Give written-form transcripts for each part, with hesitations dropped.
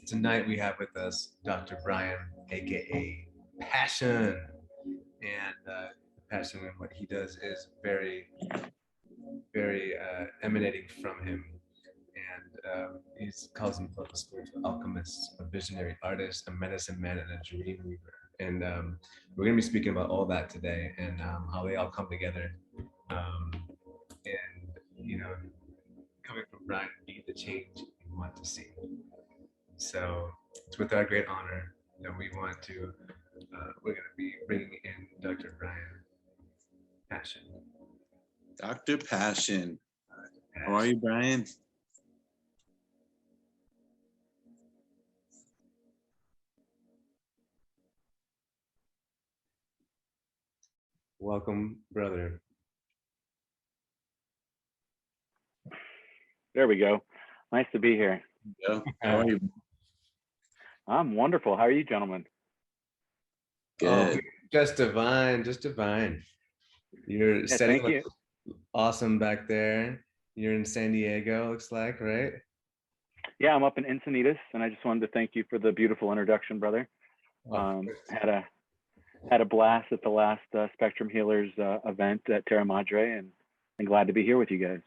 Tonight we have with us Dr. Brian, aka Passion, and Passion and what he does is very emanating from him. And he calls himself a spiritual alchemist, a visionary artist, a medicine man, and a dream weaver. And we're going to be speaking about all that today and how they all come together. Um, and coming from Brian, be the change you want to see. So it's with our great honor that we're going to be bringing in Dr. Brian Passion. Dr. Passion. How are you, Brian? Welcome, brother. There we go. Nice to be here. How are you? I'm wonderful. How are you, gentlemen? Good. Oh, just divine, just divine. You're setting thank you. Awesome back there. You're in San Diego, looks like, right? Yeah, I'm up in Encinitas, and I just wanted to thank you for the beautiful introduction, brother. Had a blast at the last Spectrum Healers event at Terra Madre, and glad to be here with you guys.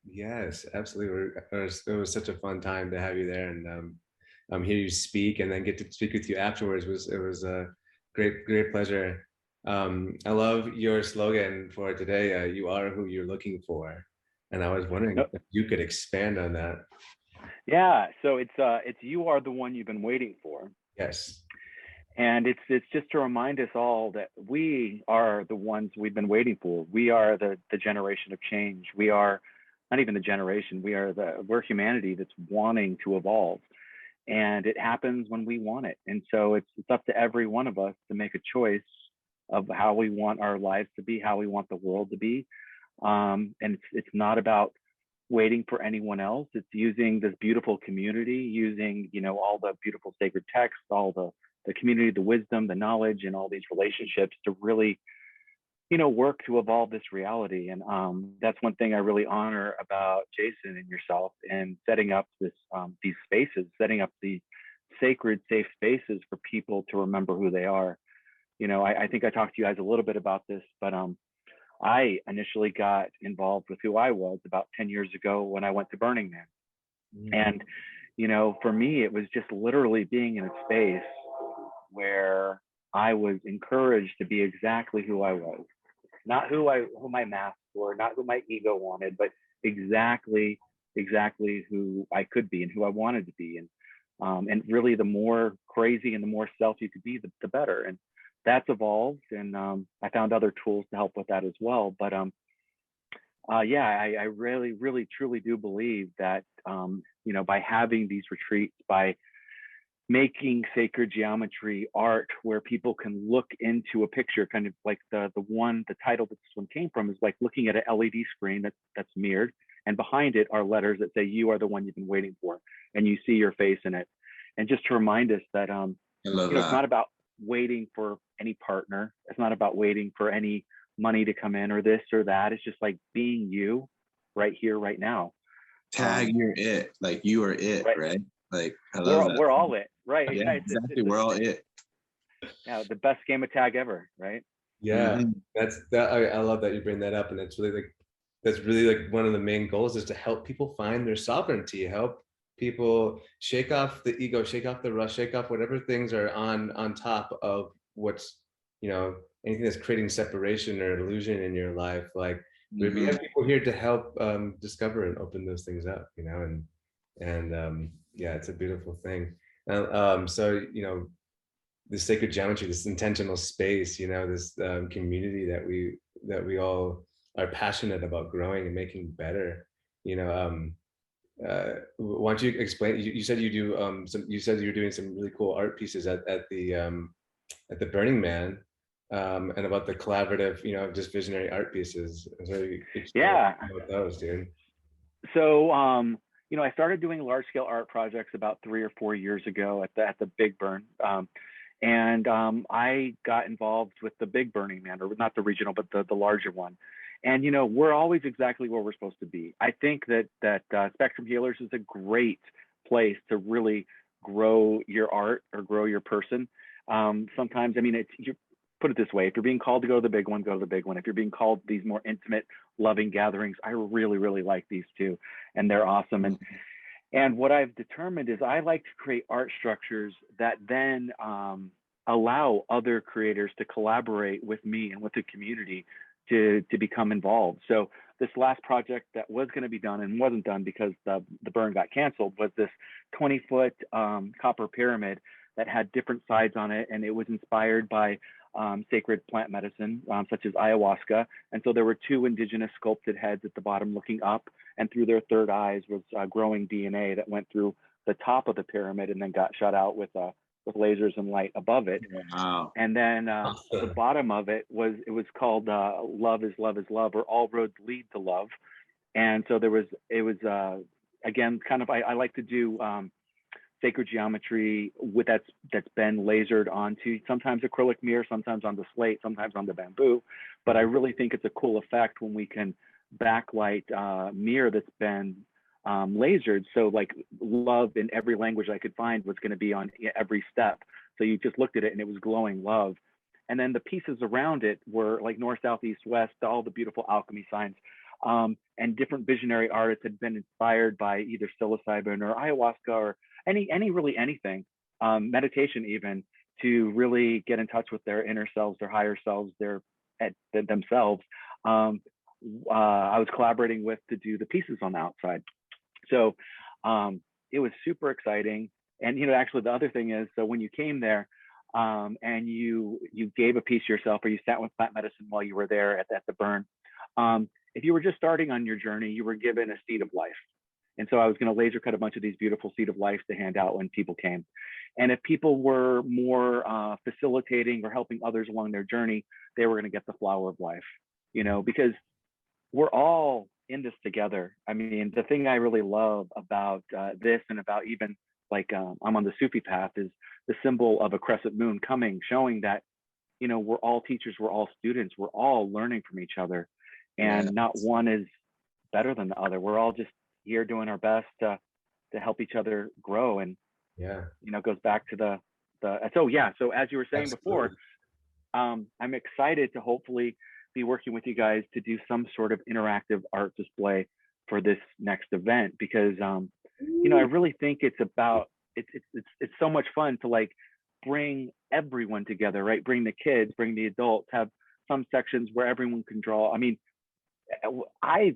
Yes, absolutely. It was such a fun time to have you there, and hear you speak, and then get to speak with you afterwards. It was a great pleasure. I love your slogan for today. You are who you're looking for, and I was wondering if you could expand on that. Yeah, so it's you are the one you've been waiting for. Yes. And it's just to remind us all that we are the ones we've been waiting for. We are the generation of change. We are not even the generation. We're humanity that's wanting to evolve, and it happens when we want it. And so it's up to every one of us to make a choice of how we want our lives to be, how we want the world to be. And it's not about waiting for anyone else. It's using this beautiful community, using all the beautiful sacred texts, all the community, the wisdom, the knowledge, and all these relationships to really, work to evolve this reality. And that's one thing I really honor about Jason and yourself and setting up these spaces, setting up the sacred, safe spaces for people to remember who they are. I think I talked to you guys a little bit about this, but I initially got involved with who I was about 10 years ago when I went to Burning Man. And, for me, it was just literally being in a space where I was encouraged to be exactly who I was, not who my masked for, not who my ego wanted, but exactly who I could be and who I wanted to be. And really, the more crazy and the more self you could be, the better. And that's evolved. And I found other tools to help with that as well. But yeah, I really, really, truly do believe that, by having these retreats, by making sacred geometry art where people can look into a picture, kind of like the title that this one came from is like looking at an LED screen that's mirrored, and behind it are letters that say you are the one you've been waiting for, and you see your face in it. And just to remind us that it's not about waiting for any partner. It's not about waiting for any money to come in or this or that. It's just like being you right here, right now. Tag you're it. Like you are it, right? Like I love that. We're all it, right? Yeah, exactly. We're all it. Yeah, the best game of tag ever, right? Yeah, I love that you bring that up, and that's really like one of the main goals is to help people find their sovereignty, help people shake off the ego, shake off the rust, shake off whatever things are on top of what's anything that's creating separation or illusion in your life. Like we have people here to help discover and open those things up, and yeah, it's a beautiful thing. So this sacred geometry, this intentional space, this community that we all are passionate about growing and making better. Why don't you explain? You said you do you said you're doing some really cool art pieces at the Burning Man, and about the collaborative, just visionary art pieces. So yeah, about those, dude. So I started doing large scale art projects about 3 or 4 years ago at the Big Burn. And I got involved with the big Burning Man, or not the regional, but the larger one. And we're always exactly where we're supposed to be. I think that Spectrum Healers is a great place to really grow your art or grow your person. Sometimes, I mean, you put it this way: if you're being called to go to the big one, go to the big one. If you're being called to these more intimate, loving gatherings, I really, really like these too, and they're awesome. And what I've determined is I like to create art structures that then allow other creators to collaborate with me and with the community to become involved. So this last project that was going to be done and wasn't done because the burn got canceled was this 20-foot copper pyramid that had different sides on it, and it was inspired by sacred plant medicine, such as ayahuasca. And so there were two indigenous sculpted heads at the bottom looking up, and through their third eyes was growing DNA that went through the top of the pyramid and then got shot out with lasers and light above it. Wow. And then the bottom of it was called Love is Love is Love, or All Roads Lead to Love. And so it was again, kind of, I like to do sacred geometry with that's been lasered onto sometimes acrylic mirror, sometimes on the slate, sometimes on the bamboo. But I really think it's a cool effect when we can backlight mirror that's been lasered. So like love in every language I could find was going to be on every step. So you just looked at it and it was glowing love. And then the pieces around it were like north, south, east, west, all the beautiful alchemy signs. And different visionary artists had been inspired by either psilocybin or ayahuasca or really anything, meditation even, to really get in touch with their inner selves, their higher selves, themselves. I was collaborating with to do the pieces on the outside. So it was super exciting. And, you know, actually the other thing is, so when you came there and you gave a piece yourself, or you sat with plant medicine while you were there at the burn, if you were just starting on your journey, you were given a seed of life. And so I was going to laser cut a bunch of these beautiful seed of life to hand out when people came. And if people were more facilitating or helping others along their journey, they were going to get the flower of life, you know, because we're all in this together. I mean, the thing I really love about this, and about even like I'm on the Sufi path, is the symbol of a crescent moon coming, showing that, you know, we're all teachers, we're all students, we're all learning from each other, and not one is better than the other. We're all just here doing our best to help each other grow. And you know, it goes back to so as you were saying before, I'm excited to hopefully be working with you guys to do some sort of interactive art display for this next event, because you know, I really think it's about it's so much fun to like bring everyone together, right? Bring the kids, bring the adults, have some sections where everyone can draw. I mean, I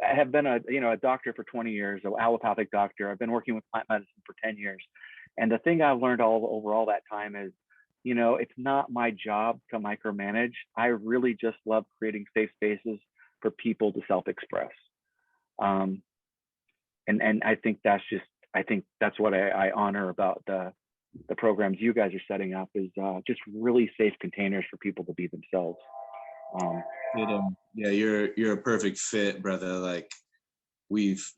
have been a doctor for 20 years, an allopathic doctor. I've been working with plant medicine for 10 years. And the thing I've learned over all that time is, you know, it's not my job to micromanage. I really just love creating safe spaces for people to self-express. And I think that's what I honor about the programs you guys are setting up, is just really safe containers for people to be themselves. Yeah, you're a perfect fit, brother. Like we've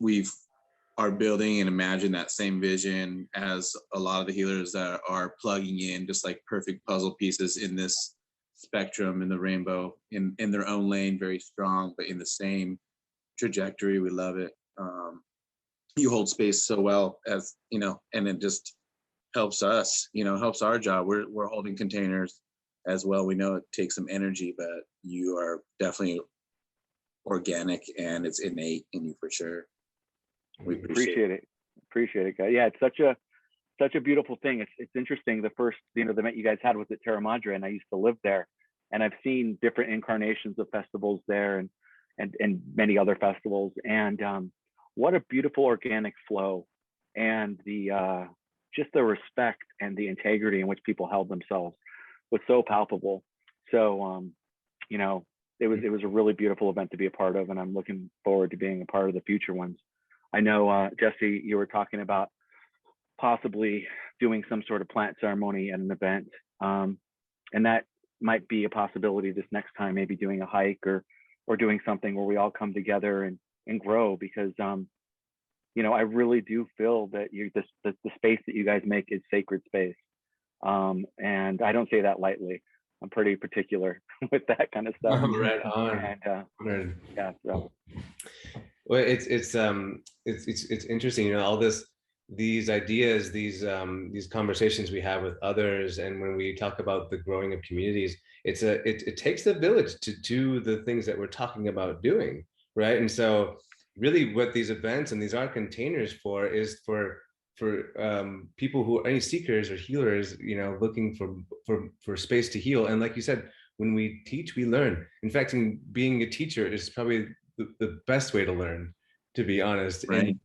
are building and imagine that same vision as a lot of the healers that are plugging in, just like perfect puzzle pieces in this spectrum, in the rainbow, in their own lane, very strong, but in the same trajectory. We love it. You hold space so well, as you know, and it just helps us, you know, helps our job. We're holding containers as well. We know it takes some energy, but you are definitely organic and it's innate in you for sure. We appreciate it, guys. Yeah, it's such a beautiful thing. It's interesting. The first, the event you guys had was at Terra Madre, and I used to live there, and I've seen different incarnations of festivals there, and many other festivals, and what a beautiful organic flow, and the just the respect and the integrity in which people held themselves was so palpable. So you know, it was a really beautiful event to be a part of, and I'm looking forward to being a part of the future ones. I know, Jesse, you were talking about possibly doing some sort of plant ceremony at an event, and that might be a possibility this next time, maybe doing a hike or doing something where we all come together and grow, because you know, I really do feel that the space that you guys make is sacred space, and I don't say that lightly. I'm pretty particular with that kind of stuff. Right on. And yeah, so. Well, it's interesting, you know, all this these ideas, these conversations we have with others, and when we talk about the growing of communities, it takes the village to do the things that we're talking about doing, right? And so really what these events and these art containers for is for people who are any seekers or healers, you know, looking for space to heal. And like you said, when we teach, we learn. In fact, in being a teacher is probably the best way to learn, to be honest. Right.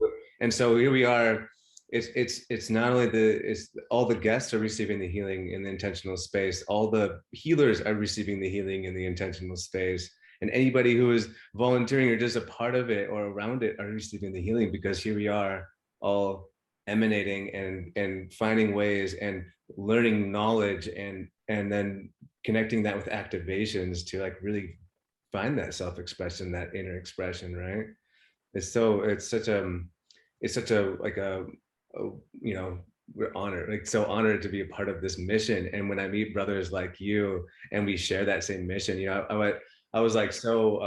And so here we are. It's not only it's all the guests are receiving the healing in the intentional space, all the healers are receiving the healing in the intentional space, and anybody who is volunteering or just a part of it or around it are receiving the healing, because here we are all emanating and finding ways and learning knowledge and then connecting that with activations to like really find that self-expression, that inner expression, right? It's such a like a you know, we're honored, like so honored to be a part of this mission. And when I meet brothers like you and we share that same mission, you know, I was like so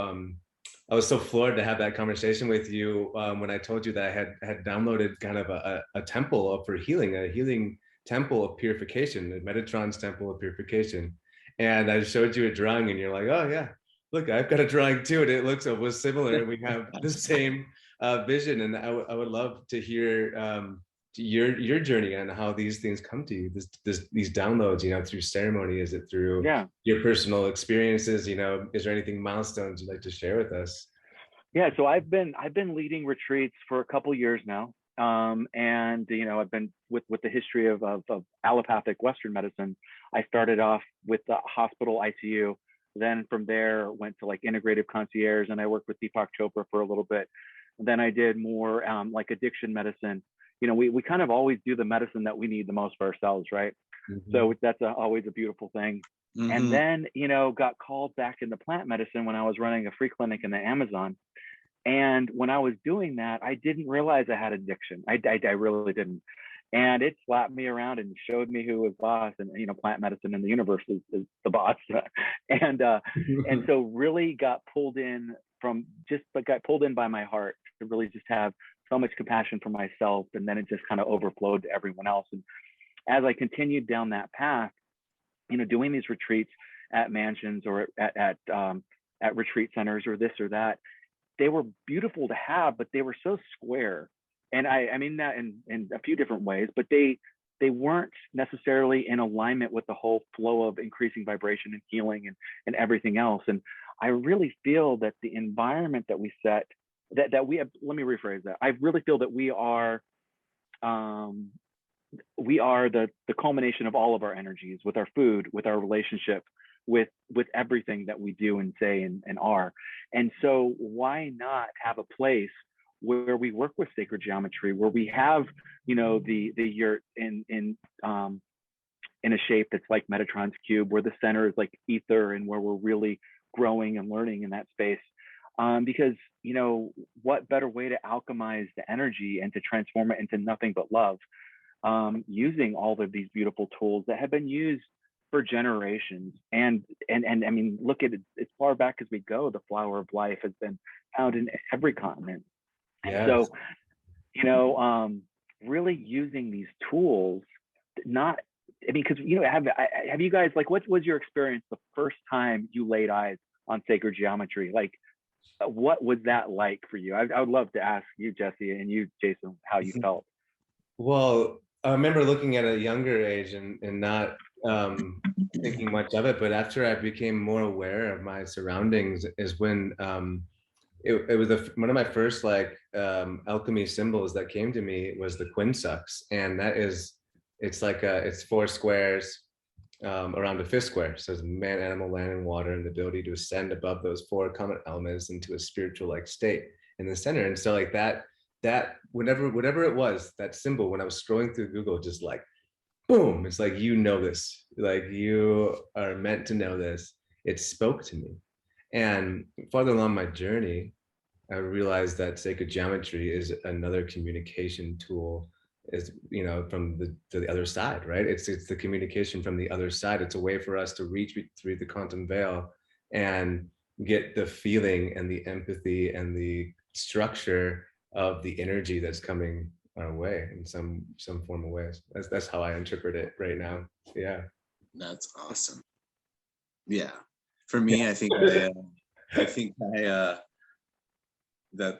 I was so floored to have that conversation with you when I told you that I had downloaded kind of a temple for healing, a healing temple of purification, the Metatron's temple of purification. And I showed you a drawing and you're like, oh yeah, look, I've got a drawing too. And it looks almost similar. We have the same vision. And I would love to hear your journey and how these things come to you, these downloads, you know, through ceremony. Is it through Yeah. your personal experiences? You know, is there anything milestones you'd like to share with us? Yeah, so I've been leading retreats for a couple years now, and you know, I've been with the history of allopathic Western medicine. I started off with the hospital ICU, then from there went to like integrative concierge, and I worked with Deepak Chopra for a little bit. Then I did more like addiction medicine. You know, we kind of always do the medicine that we need the most for ourselves, right? Mm-hmm. So that's always a beautiful thing. Mm-hmm. And then, you know, got called back into plant medicine when I was running a free clinic in the Amazon. And when I was doing that, I didn't realize I had addiction. I really didn't. And it slapped me around and showed me who was boss. And, you know, plant medicine in the universe is the boss. and so really got pulled in got pulled in by my heart to really just have so much compassion for myself. And then it just kind of overflowed to everyone else. And as I continued down that path, you know, doing these retreats at mansions or at retreat centers or this or that, they were beautiful to have, but they were so square. And I mean that in a few different ways, but they weren't necessarily in alignment with the whole flow of increasing vibration and healing and everything else. And I really feel that the environment that we set, that we have, let me rephrase that. I really feel that we are the culmination of all of our energies, with our food, with our relationship, with everything that we do and say and are. And so why not have a place where we work with sacred geometry, where we have, you know, the yurt in a shape that's like Metatron's cube, where the center is like ether, and where we're really growing and learning in that space. Because, you know, what better way to alchemize the energy and to transform it into nothing but love, using all of these beautiful tools that have been used for generations. And I mean, look at it, as far back as we go, the flower of life has been found in every continent. Yes. So, you know, really using these tools, not, I mean, because, you know, have you guys, like, what was your experience the first time you laid eyes on sacred geometry? Like, what was that like for you? I would love to ask you, Jesse, and you, Jason, how you felt. Well, I remember looking at a younger age and not thinking much of it, but after I became more aware of my surroundings is when it was one of my first like alchemy symbols that came to me was the quinsux, and it's 4 squares around a 5th square. So it's man, animal, land, and water, and the ability to ascend above those 4 common elements into a spiritual like state in the center. And so like that whatever it was, that symbol, when I was scrolling through Google, just like boom, it's like, you know this, like you are meant to know this. It spoke to me. And farther along my journey, I realized that sacred geometry is another communication tool, is, you know, to the other side, right? It's the communication from the other side. It's a way for us to reach through the quantum veil and get the feeling and the empathy and the structure of the energy that's coming our way in some form of ways. That's how I interpret it right now. Yeah. That's awesome. Yeah. For Yeah. me, I think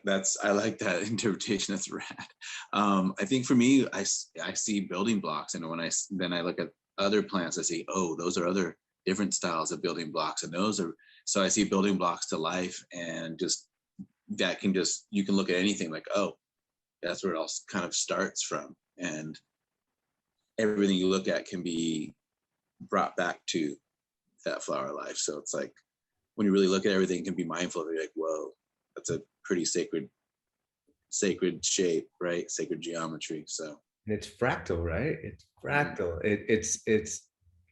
that's I like that interpretation. That's rad. I think for me, I see building blocks, and when I look at other plants, I see, oh, those are other different styles of building blocks, and those are, so I see building blocks to life, and just that can just, you can look at anything like, oh, that's where it all kind of starts from, and everything you look at can be brought back to that flower life. So it's like, when you really look at everything, you can be mindful of it. You're like, whoa, that's a pretty sacred shape, right? Sacred geometry. So And it's fractal, right? It's fractal. It's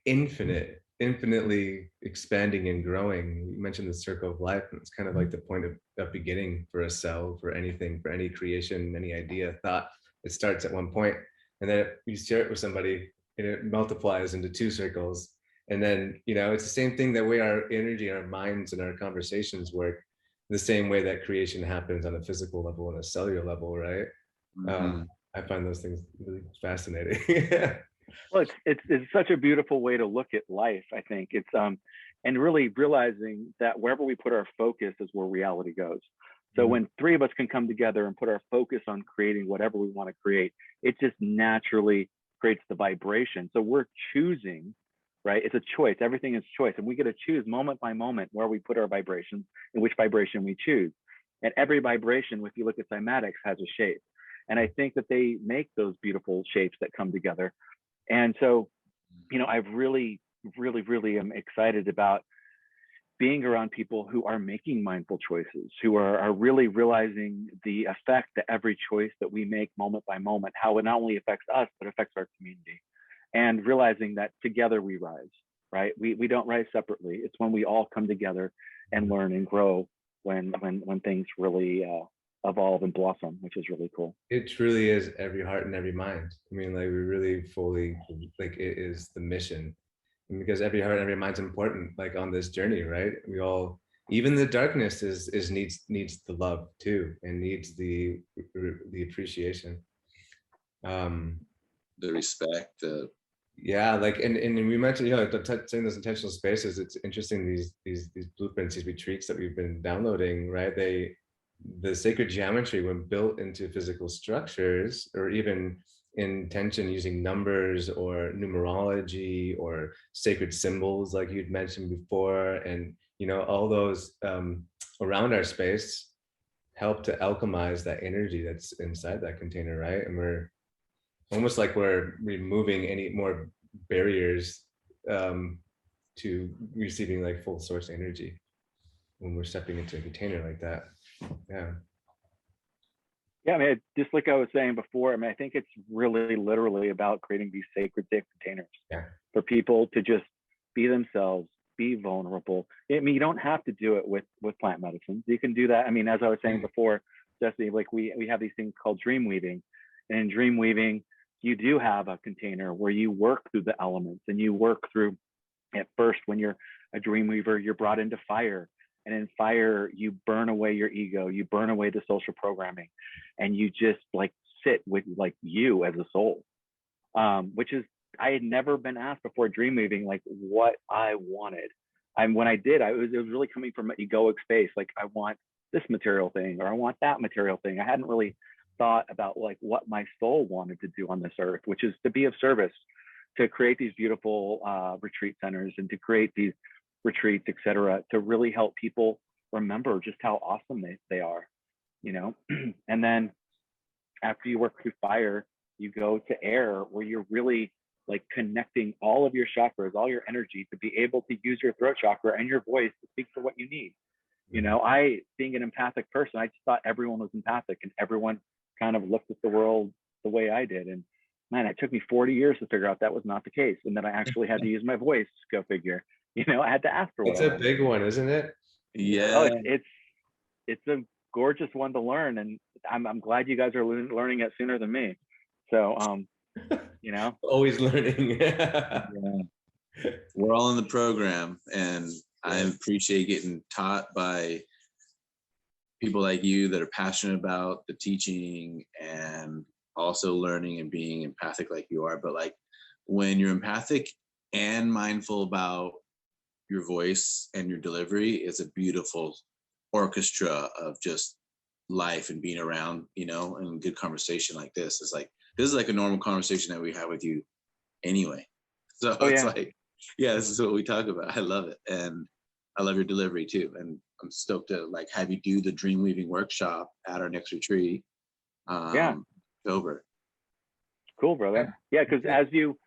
infinite, infinitely expanding and growing. You mentioned the circle of life, and it's kind of like the point of beginning for a cell, for anything, for any creation, any idea, thought. It starts at one point, and then you share it with somebody, and it multiplies into two circles. And then, it's the same thing, that way our energy, our minds, and our conversations work the same way that creation happens on a physical level and a cellular level, right? mm-hmm. I find those things really fascinating. Well, it's such a beautiful way to look at life. I think it's and really realizing that wherever we put our focus is where reality goes. So when three of us can come together and put our focus on creating whatever we want to create, it just naturally creates the vibration. So we're choosing, right? It's a choice. Everything is choice, and we get to choose moment by moment where we put our vibrations and which vibration we choose. And every vibration, if you look at cymatics, has a shape. And I think that they make those beautiful shapes that come together. And so, I've really, really, really am excited about being around people who are making mindful choices, who are really realizing the effect that every choice that we make moment by moment, how it not only affects us, but affects our community. And realizing that together we rise, right? We don't rise separately. It's when we all come together and learn and grow when things really evolve and blossom, which is really cool. It truly is every heart and every mind. I mean, like, we really fully, like, it is the mission. And because every heart and every mind's important, like, on this journey, right? We all, even the darkness is needs the love too, and needs the appreciation. The respect, Yeah, like, and we mentioned, saying those intentional spaces. It's interesting, these blueprints, these retreats that we've been downloading, right? The sacred geometry, when built into physical structures, or even intention using numbers or numerology or sacred symbols, like you'd mentioned before, and all those around our space, help to alchemize that energy that's inside that container, right? And we're almost like we're removing any more barriers to receiving, like, full source energy when we're stepping into a container like that. Yeah. Yeah, I mean, just like I was saying before, I mean, I think it's really literally about creating these sacred safe containers for people to just be themselves, be vulnerable. I mean, you don't have to do it with plant medicines. You can do that. I mean, as I was saying before, Jesse, like we have these things called dream weaving, and in dream weaving, you do have a container where you work through the elements, and you work through, at first, when you're a dream weaver, you're brought into fire. And in fire, you burn away your ego, you burn away the social programming, and you just like sit with like you as a soul, which is, I had never been asked before dream weaving, like what I wanted. And when I did, it was really coming from an egoic space. Like, I want this material thing, or I want that material thing. I hadn't really thought about like what my soul wanted to do on this earth, which is to be of service, to create these beautiful retreat centers, and to create these retreats, etc., to really help people remember just how awesome they are, And then after you work through fire, you go to air, where you're really like connecting all of your chakras, all your energy, to be able to use your throat chakra and your voice to speak for what you need. I, being an empathic person, I just thought everyone was empathic, and everyone kind of looked at the world the way I did. And man, it took me 40 years to figure out that was not the case, and that I actually had to use my voice. Go figure. I had to ask for what It's a big one, isn't it? yeah. Oh, it's a gorgeous one to learn, and I'm glad you guys are learning it sooner than me. So, Always learning. Yeah. We're all in the program, and I appreciate getting taught by people like you that are passionate about the teaching and also learning and being empathic like you are. But like when you're empathic and mindful about your voice and your delivery, it's a beautiful orchestra of just life and being around, you know, and good conversation like this. It's like, this is like a normal conversation that we have with you anyway. So Oh it's yeah. like, yeah, this is what we talk about. I love it. And I love your delivery too. And I'm stoked to like have you do the dream weaving workshop at our next retreat. Yeah. Over. Cool, brother. Yeah, because as you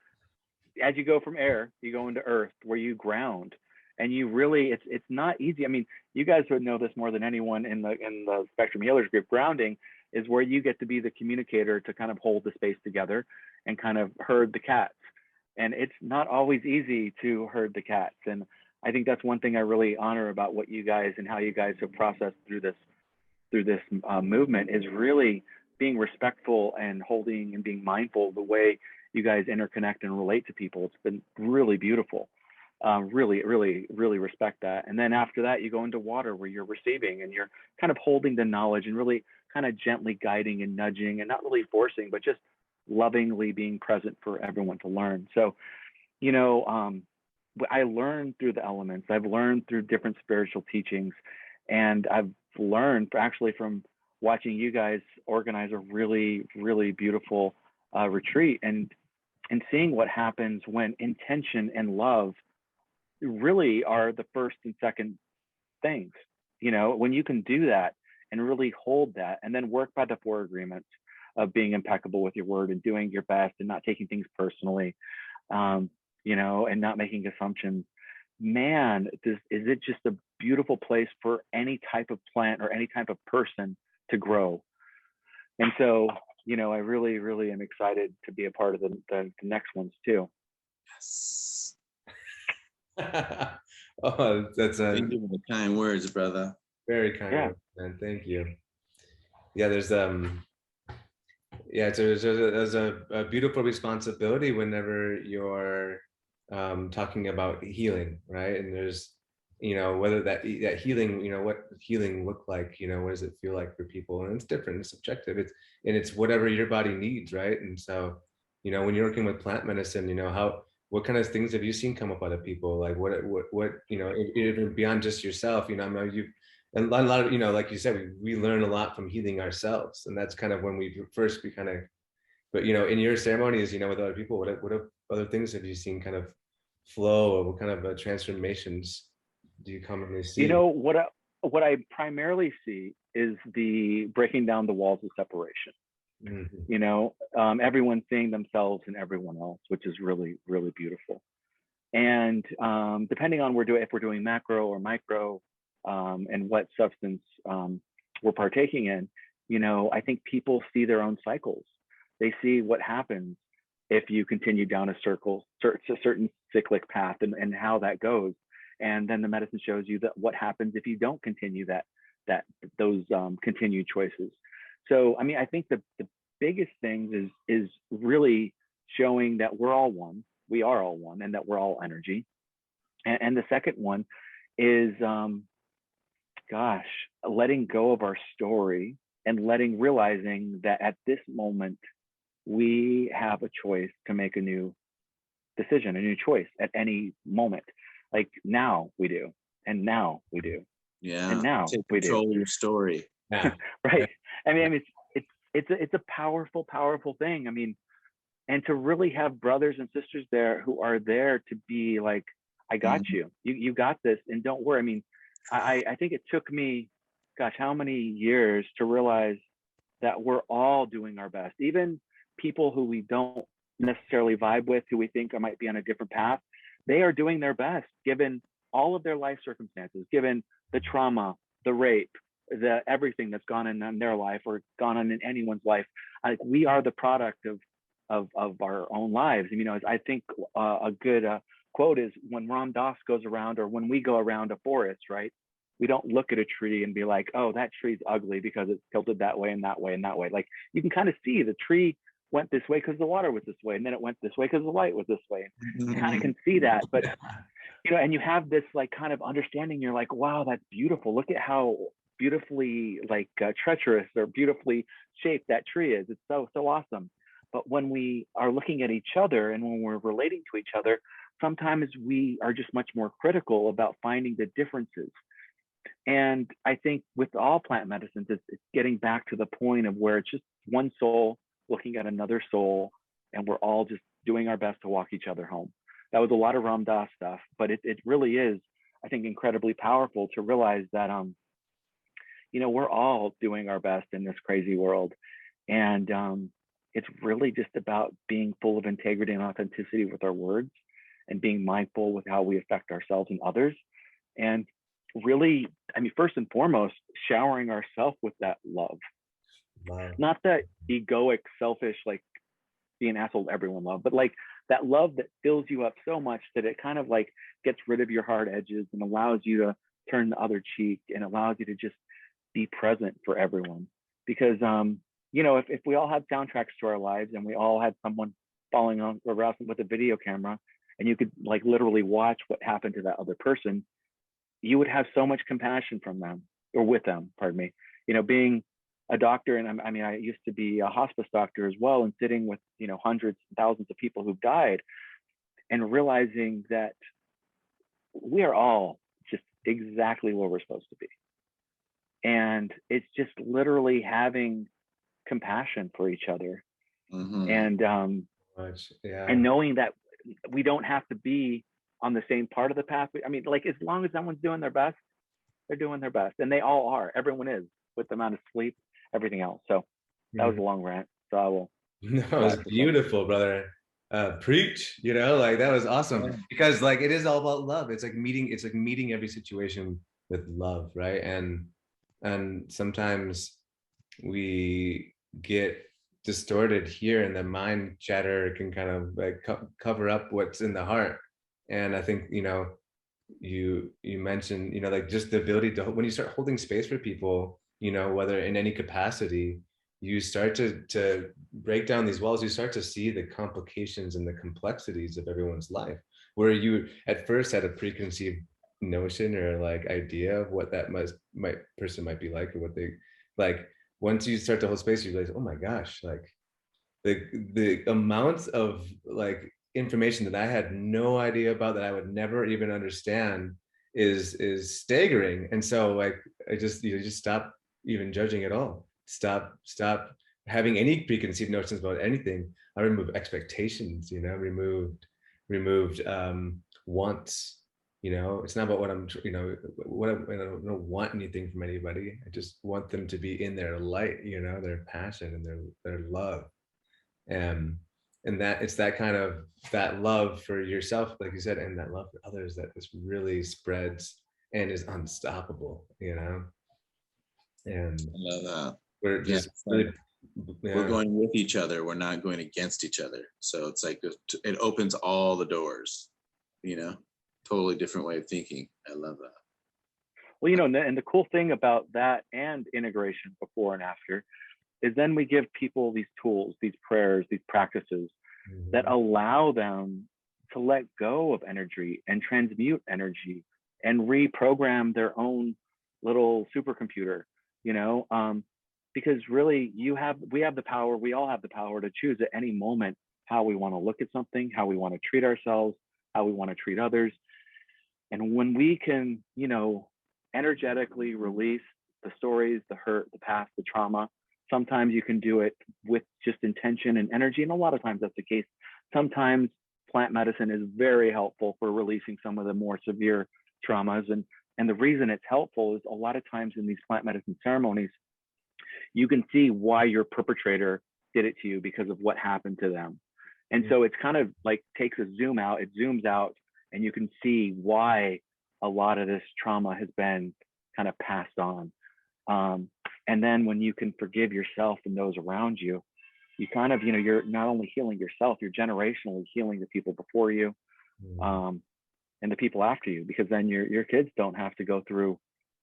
go from air, you go into earth where you ground, and you really, it's not easy. I mean, you guys would know this more than anyone in the Spectrum Healers group. Grounding is where you get to be the communicator to kind of hold the space together and kind of herd the cats. And it's not always easy to herd the cats. And I think that's one thing I really honor about what you guys and how you guys have processed through this movement, is really being respectful and holding and being mindful of the way you guys interconnect and relate to people. It's been really beautiful. Really, really, really respect that. And then after that, you go into water where you're receiving and you're kind of holding the knowledge and really kind of gently guiding and nudging and not really forcing, but just lovingly being present for everyone to learn. So, you know, I learned through the elements. I've learned through different spiritual teachings, and I've learned actually from watching you guys organize a really, really beautiful retreat, and seeing what happens when intention and love really are the first and second things. You know, when you can do that and really hold that, and then work by the 4 agreements of being impeccable with your word and doing your best and not taking things personally, you know, and not making assumptions. Man, is it just a beautiful place for any type of plant or any type of person to grow. And so, you know, I really, really am excited to be a part of the next ones too. Yes. Oh, that's a Thank you for the kind words, brother. very kind Yeah. word, man. Thank you. Yeah, there's yeah, there's a beautiful responsibility whenever you're talking about healing, right? And there's, you know, whether that healing, you know, what healing look like, you know, what does it feel like for people? And it's different, it's subjective, it's whatever your body needs, right? And so, you know, when you're working with plant medicine, you know, what kind of things have you seen come up out of people? Like what you know, even beyond just yourself, you know, I mean, you, and a lot of, you know, like you said, we learn a lot from healing ourselves, and that's kind of when we kind of, but you know, in your ceremonies, you know, with other people, what other things have you seen kind of flow, or what kind of transformations do you commonly see? You know, what I primarily see is the breaking down the walls of separation. Mm-hmm. You know, everyone seeing themselves in everyone else, which is really, really beautiful. And depending on if we're doing macro or micro, and what substance we're partaking in, you know, I think people see their own cycles. They see what happens if you continue down a certain cyclic path, and how that goes. And then the medicine shows you that what happens if you don't continue those continued choices. So, I mean, I think the biggest thing is really showing that we're all one. We are all one, and that we're all energy. And the second one is, letting go of our story and realizing that at this moment, we have a choice to make a new decision, a new choice at any moment. Like now we do, and now we do. Yeah. And now take we do. control of your story. Yeah. Right. I mean, it's a powerful, powerful thing. I mean, and to really have brothers and sisters there who are there to be like, I got you. You got this, and don't worry. I mean, I think it took me, gosh, how many years to realize that we're all doing our best. Even people who we don't necessarily vibe with, who we think might be on a different path, they are doing their best given all of their life circumstances, given the trauma, the rape, the everything that's gone on in their life or gone on in anyone's life. Like, we are the product of our own lives. You know, I think a good quote is, when Ram Dass goes around, or when we go around a forest, right? We don't look at a tree and be like, oh, that tree's ugly because it's tilted that way and that way and that way. Like, you can kind of see the tree went this way because the water was this way, and then it went this way because the light was this way. You kind of can see that, but you know, and you have this like kind of understanding. You're like, wow, that's beautiful. Look at how beautifully like treacherous or beautifully shaped that tree is. It's so awesome. But when we are looking at each other and when we're relating to each other, sometimes we are just much more critical about finding the differences. And I think with all plant medicines, it's getting back to the point of where it's just one soul looking at another soul, and we're all just doing our best to walk each other home. That was a lot of Ram Dass stuff, but it really is, I think, incredibly powerful to realize that we're all doing our best in this crazy world. And it's really just about being full of integrity and authenticity with our words and being mindful with how we affect ourselves and others. And really, I mean, first and foremost, showering ourselves with that love. Wow. Not that egoic, selfish, like be an asshole to everyone love, but like that love that fills you up so much that it kind of like gets rid of your hard edges and allows you to turn the other cheek and allows you to just be present for everyone. Because if we all had soundtracks to our lives and we all had someone following on around with a video camera and you could like literally watch what happened to that other person, you would have so much compassion from them or with them, pardon me. Being a doctor, and I used to be a hospice doctor as well, and sitting with, hundreds, thousands of people who've died and realizing that we are all just exactly where we're supposed to be. And it's just literally having compassion for each other. And Yeah. and knowing that we don't have to be on the same part of the path. I mean, like, as long as someone's doing their best, they're doing their best, and they all are. Everyone is, with the amount of sleep, everything else. So that was a long rant. So I will. No, it was beautiful, brother. Preach, like that was awesome. Yeah. Because like it is all about love. It's like meeting every situation with love, right? And sometimes we get distorted here, and the mind chatter can kind of like cover up what's in the heart. And I think you mentioned like just the ability to, when you start holding space for people, whether in any capacity, you start to break down these walls. You start to see the complications and the complexities of everyone's life, where you at first had a preconceived notion or like idea of what that person might be like, or what they like. Once you start to hold space, you realize, oh my gosh, like the amounts of like information that I had no idea about, that I would never even understand, is staggering. And so like I just just stop even judging at all. Stop having any preconceived notions about anything. I removed expectations, removed wants. It's not about what I'm, I don't want anything from anybody. I just want them to be in their light, their passion and their love. And that it's that kind of, that love for yourself, like you said, and that love for others, that this really spreads and is unstoppable, and I love that. we're just really, we're going with each other, we're not going against each other. So it's like it opens all the doors, totally different way of thinking. I love that. Well, and the cool thing about that and integration before and after is then we give people these tools, these prayers, these practices that allow them to let go of energy and transmute energy and reprogram their own little supercomputer, because really we have the power, we all have the power to choose at any moment how we want to look at something, how we want to treat ourselves, how we want to treat others. And when we can, energetically release the stories, the hurt, the past, the trauma, sometimes you can do it with just intention and energy. And a lot of times that's the case. Sometimes plant medicine is very helpful for releasing some of the more severe traumas. And the reason it's helpful is a lot of times in these plant medicine ceremonies, you can see why your perpetrator did it to you because of what happened to them. And so it's kind of like takes a zoom out, it zooms out, and you can see why a lot of this trauma has been kind of passed on. And then when you can forgive yourself and those around you, you kind of, you're not only healing yourself, you're generationally healing the people before you, and the people after you, because then your kids don't have to go through,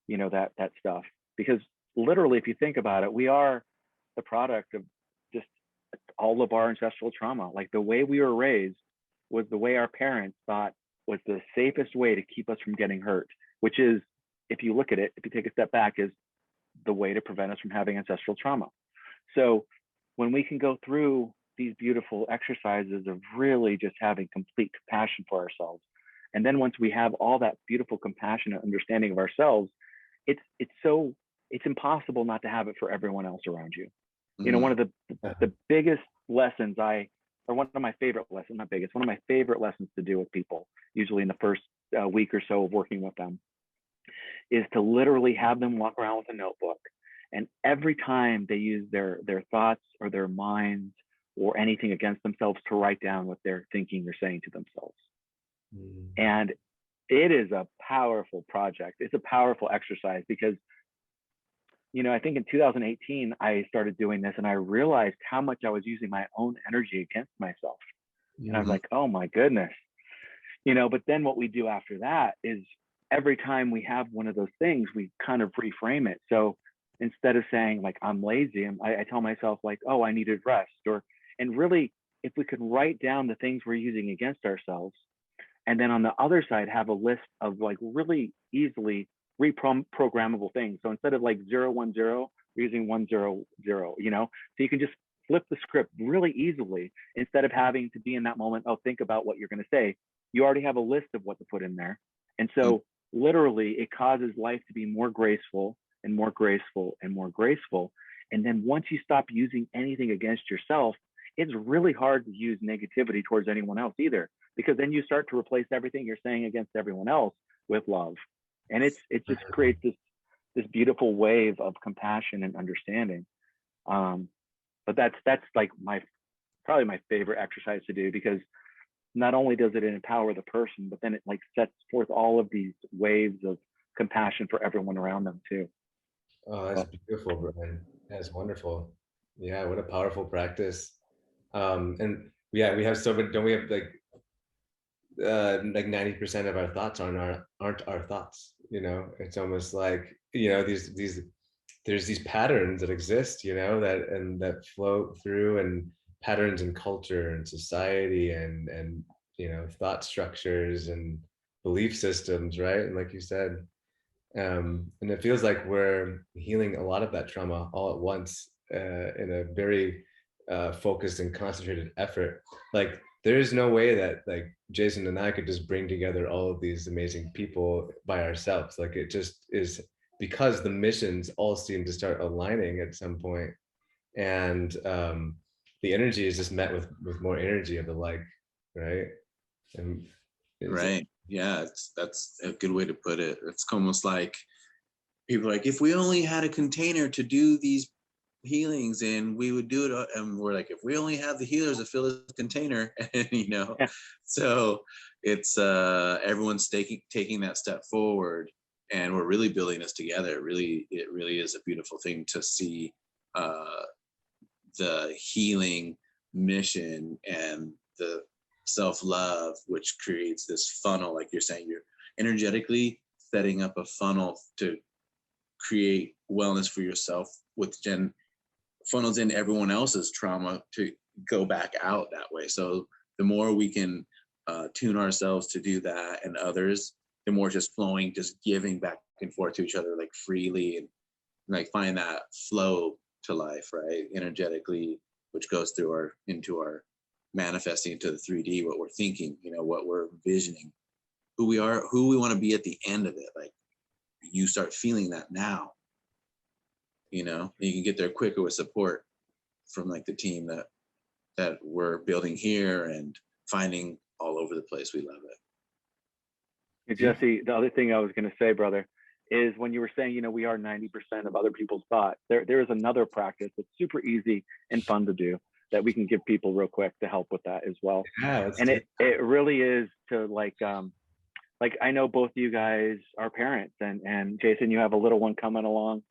that stuff. Because literally, if you think about it, we are the product of just all of our ancestral trauma. Like the way we were raised was the way our parents thought was the safest way to keep us from getting hurt, which is, if you look at it, if you take a step back, is the way to prevent us from having ancestral trauma. So when we can go through these beautiful exercises of really just having complete compassion for ourselves, and then once we have all that beautiful compassion and understanding of ourselves, it's impossible not to have it for everyone else around you. You know, one of the biggest lessons or one of my favorite lessons, not biggest, one of my favorite lessons to do with people, usually in the first week or so of working with them, is to literally have them walk around with a notebook. And every time they use their thoughts or their minds or anything against themselves, to write down what they're thinking or saying to themselves. And it is a powerful project. It's a powerful exercise because, you know, I think in 2018, I started doing this and I realized how much I was using my own energy against myself. And I was like, oh my goodness, you know, but then what we do after that is every time we have one of those things, we kind of reframe it. So instead of saying like, I'm lazy, I tell myself like, oh, I needed rest. And really, if we could write down the things we're using against ourselves, and then on the other side, have a list of like really easily reprogrammable things. So instead of like 010, we're using 100, you know, so you can just flip the script really easily instead of having to be in that moment, oh, think about what you're going to say. You already have a list of what to put in there. And so literally it causes life to be more graceful and more graceful and more graceful. And then once you stop using anything against yourself, it's really hard to use negativity towards anyone else either, because then you start to replace everything you're saying against everyone else with love. And it just creates this beautiful wave of compassion and understanding. But that's like probably my favorite exercise to do, because not only does it empower the person, but then it like sets forth all of these waves of compassion for everyone around them too. Oh, that's beautiful, Brian. That's wonderful. Yeah, what a powerful practice. And yeah, we have so many, don't we have like 90% of our thoughts aren't our thoughts, you know? It's almost like, you know, there's these patterns that exist, you know, that flow through, and patterns in culture and society and you know, thought structures and belief systems, right? And like you said, and it feels like we're healing a lot of that trauma all at once, in a very focused and concentrated effort. Like there is no way that like Jason and I could just bring together all of these amazing people by ourselves. Like it just is, because the missions all seem to start aligning at some point, and the energy is just met with more energy of the like, right? And Right. Yeah, that's a good way to put it. It's almost like people are like, if we only had a container to do these healings and we would do it, and we're like, if we only have the healers to fill this container, and you know, so it's everyone's taking that step forward, and we're really building this together. It really is a beautiful thing to see the healing mission and the self-love, which creates this funnel. Like you're saying, you're energetically setting up a funnel to create wellness for yourself, which then funnels in everyone else's trauma to go back out that way. So the more we can tune ourselves to do that, and others, the more just flowing, just giving back and forth to each other like freely, and like find that flow to life, right? Energetically, which goes through into our manifesting into the 3D, what we're thinking, you know, what we're envisioning, who we are, who we want to be at the end of it. Like you start feeling that now, you know, you can get there quicker with support from like the team that we're building here and finding all over the place. We love it. Hey, Jesse, the other thing I was going to say, brother, is when you were saying, you know, we are 90% of other people's thoughts, there is another practice that's super easy and fun to do that we can give people real quick to help with that as well. Yeah, and it really is to like I know both of you guys are parents, and Jason, you have a little one coming along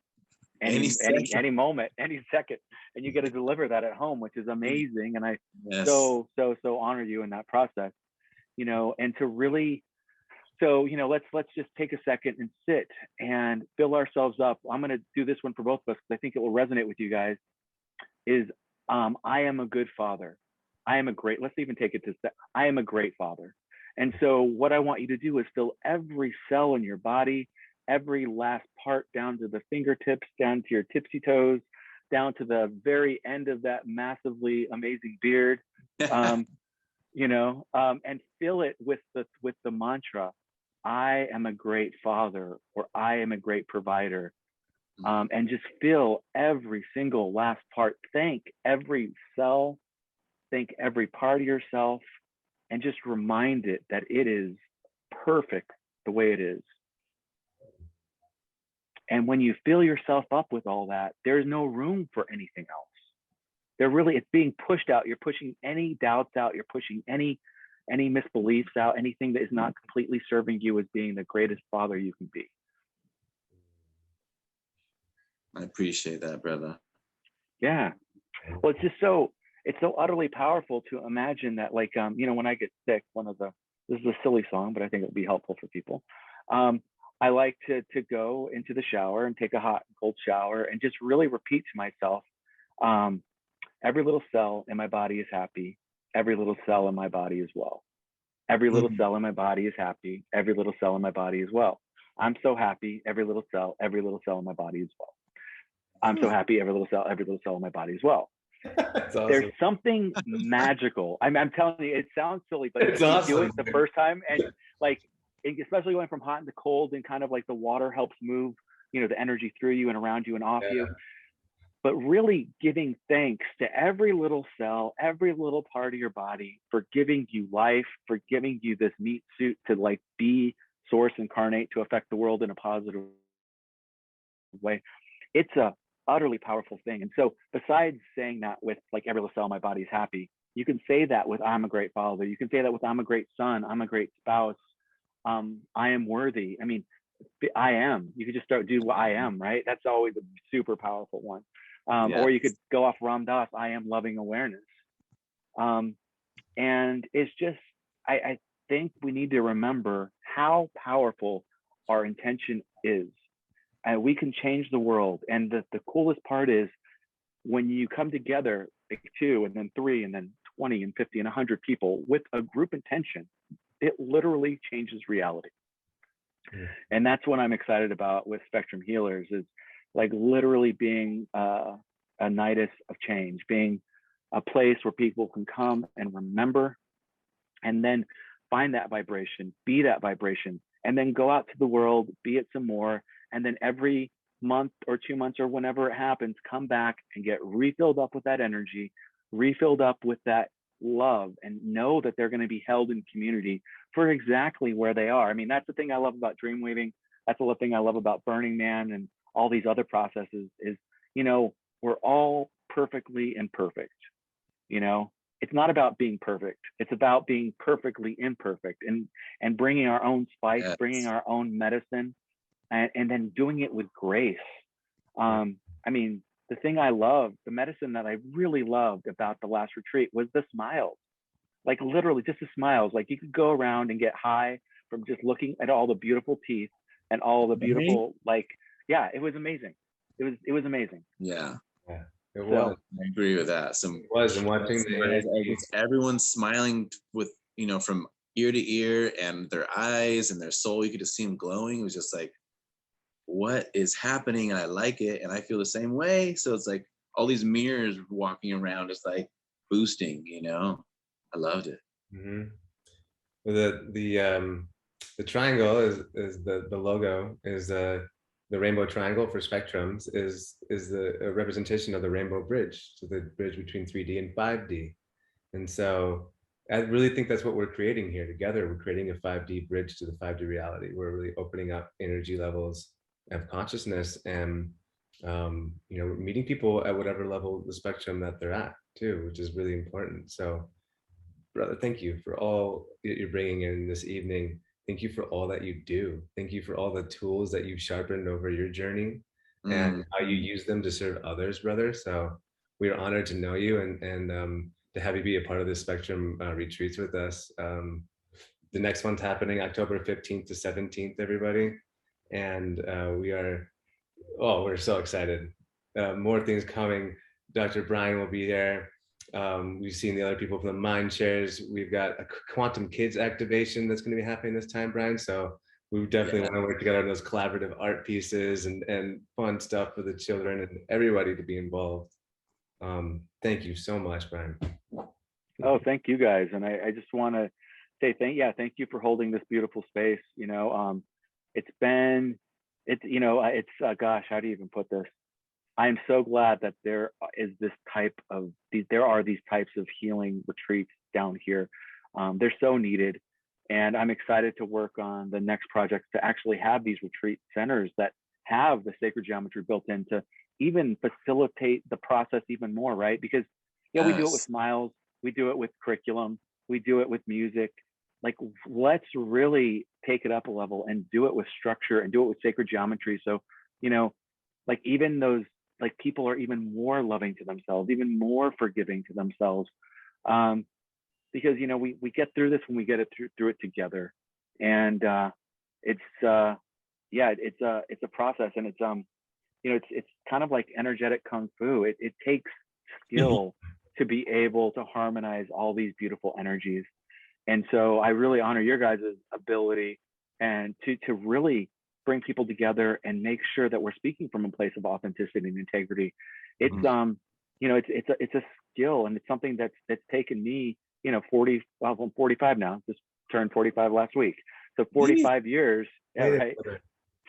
any moment, any second, and you get to deliver that at home, which is amazing. And I so honor you in that process, you know, and to really, so, you know, let's just take a second and sit and fill ourselves up. I'm going to do this one for both of us because I think it will resonate with you guys. Is I am a good father. I am a great, let's even take it to step. I am a great father. And so what I want you to do is fill every cell in your body, every last part, down to the fingertips, down to your tipsy toes, down to the very end of that massively amazing beard. And fill it with the mantra, I am a great father, or I am a great provider. And just fill every single last part. Thank every cell, thank every part of yourself, and just remind it that it is perfect the way it is. And when you fill yourself up with all that, there's no room for anything else. It's being pushed out. You're pushing any doubts out. You're pushing any misbeliefs out, anything that is not completely serving you as being the greatest father you can be. I appreciate that, brother. Yeah. Well, it's so utterly powerful to imagine that, like, when I get sick, this is a silly song, but I think it'll be helpful for people. I like to go into the shower and take a hot and cold shower and just really repeat to myself, every little cell in my body is happy. Every little cell in my body is well. Every little cell in my body is happy. Every little cell in my body is well. I'm so happy. Every little cell in my body is well. I'm so happy. Every little cell in my body is well. That's awesome. There's something magical. I'm telling you, it sounds silly, but It's if you awesome, do it the dude. first time, and like, especially going from hot into cold, and kind of like the water helps move, the energy through you and around you and off you. But really giving thanks to every little cell, every little part of your body for giving you life, for giving you this meat suit to like be source incarnate to affect the world in a positive way. It's a utterly powerful thing. And so besides saying that with like every little cell in my body is happy, you can say that with I'm a great father. You can say that with I'm a great son. I'm a great spouse. I am worthy. I mean, I am. You could just do what I am, right? That's always a super powerful one. Or you could go off Ram Dass, I am loving awareness. And it's just, I think we need to remember how powerful our intention is. And we can change the world. And the coolest part is when you come together, like 2 and then 3 and then 20 and 50 and 100 people with a group intention, it literally changes reality. And that's what I'm excited about with Spectrum Healers, is like literally being a nidus of change, being a place where people can come and remember, and then find that vibration, be that vibration, and then go out to the world, be it some more, and then every month or 2 months or whenever it happens, come back and get refilled up with that energy, refilled up with that love, and know that they're going to be held in community for exactly where they are. I mean, that's the thing I love about dreamweaving. That's the thing I love about Burning Man and all these other processes is, we're all perfectly imperfect. It's not about being perfect. It's about being perfectly imperfect and bringing our own spice, bringing our own medicine, and then doing it with grace. I mean, the thing I loved, the medicine that I really loved about the last retreat was the smiles. Like literally just the smiles. Like you could go around and get high from just looking at all the beautiful teeth and all the beautiful, it was amazing. It was amazing. Yeah. It was. I agree with that. It was, and watching everyone's smiling with, from ear to ear, and their eyes and their soul, you could just see them glowing. It was just like, what is happening? And I like it, and I feel the same way. So it's like all these mirrors walking around, just like boosting. I loved it. Mm-hmm. The triangle is the logo is the rainbow triangle for spectrums is a representation of the rainbow bridge, so the bridge between 3D and 5D. And so I really think that's what we're creating here together. We're creating a 5D bridge to the 5D reality. We're really opening up energy levels of consciousness, and meeting people at whatever level of the spectrum that they're at too, which is really important. So brother, thank you for all that you're bringing in this evening. Thank you for all that you do. Thank you for all the tools that you've sharpened over your journey and how you use them to serve others, brother. So we are honored to know you and to have you be a part of this Spectrum retreats with us. The next one's happening October 15th to 17th, everybody. And we're so excited. More things coming. Dr. Brian will be there. We've seen the other people from the Mindshares. We've got a Quantum Kids activation that's going to be happening this time, Brian. So we definitely want to work together on those collaborative art pieces and fun stuff for the children and everybody to be involved. Thank you so much, Brian. Oh, thank you guys. And I just want to say thank you for holding this beautiful space. It's been, gosh, how do you even put this? I'm so glad that there is there are these types of healing retreats down here. They're so needed. And I'm excited to work on the next project to actually have these retreat centers that have the sacred geometry built in to even facilitate the process even more, right? Because we do it with smiles, we do it with curriculum, we do it with music. Like, let's really take it up a level and do it with structure and do it with sacred geometry. So, like, even those, like, people are even more loving to themselves, even more forgiving to themselves. Because we get through this when we get it through it together, and it's a process, and it's kind of like energetic kung fu. It takes skill to be able to harmonize all these beautiful energies, and so I really honor your guys' ability and to really bring people together and make sure that we're speaking from a place of authenticity and integrity. It's it's a skill, and it's something that's taken me 40, well, I'm 45 now, just turned 45 last week. So 45 years, right?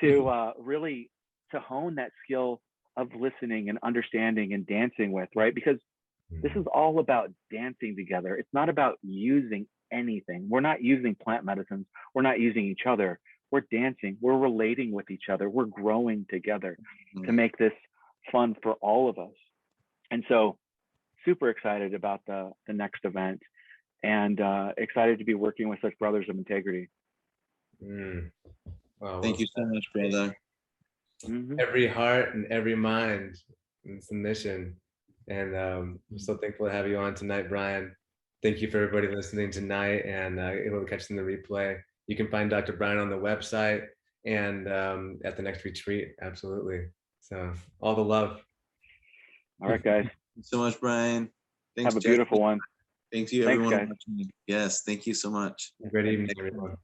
To really to hone that skill of listening and understanding and dancing with, right? Because this is all about dancing together. It's not about using anything. We're not using plant medicines. We're not using each other. We're dancing. We're relating with each other. We're growing together to make this fun for all of us. And so super excited about the next event, and excited to be working with such brothers of integrity. Wow, thank you so much, brother. Every heart and every mind, it's the mission. And I'm so thankful to have you on tonight, Brian. Thank you for everybody listening tonight and able to catch them in the replay. You can find Dr. Brian on the website and at the next retreat. Absolutely. So all the love. All right, guys. Thanks so much, Brian. Thanks, have a beautiful one. Thank you, everyone. Thanks, guys. Yes, thank you so much. Great evening, everyone.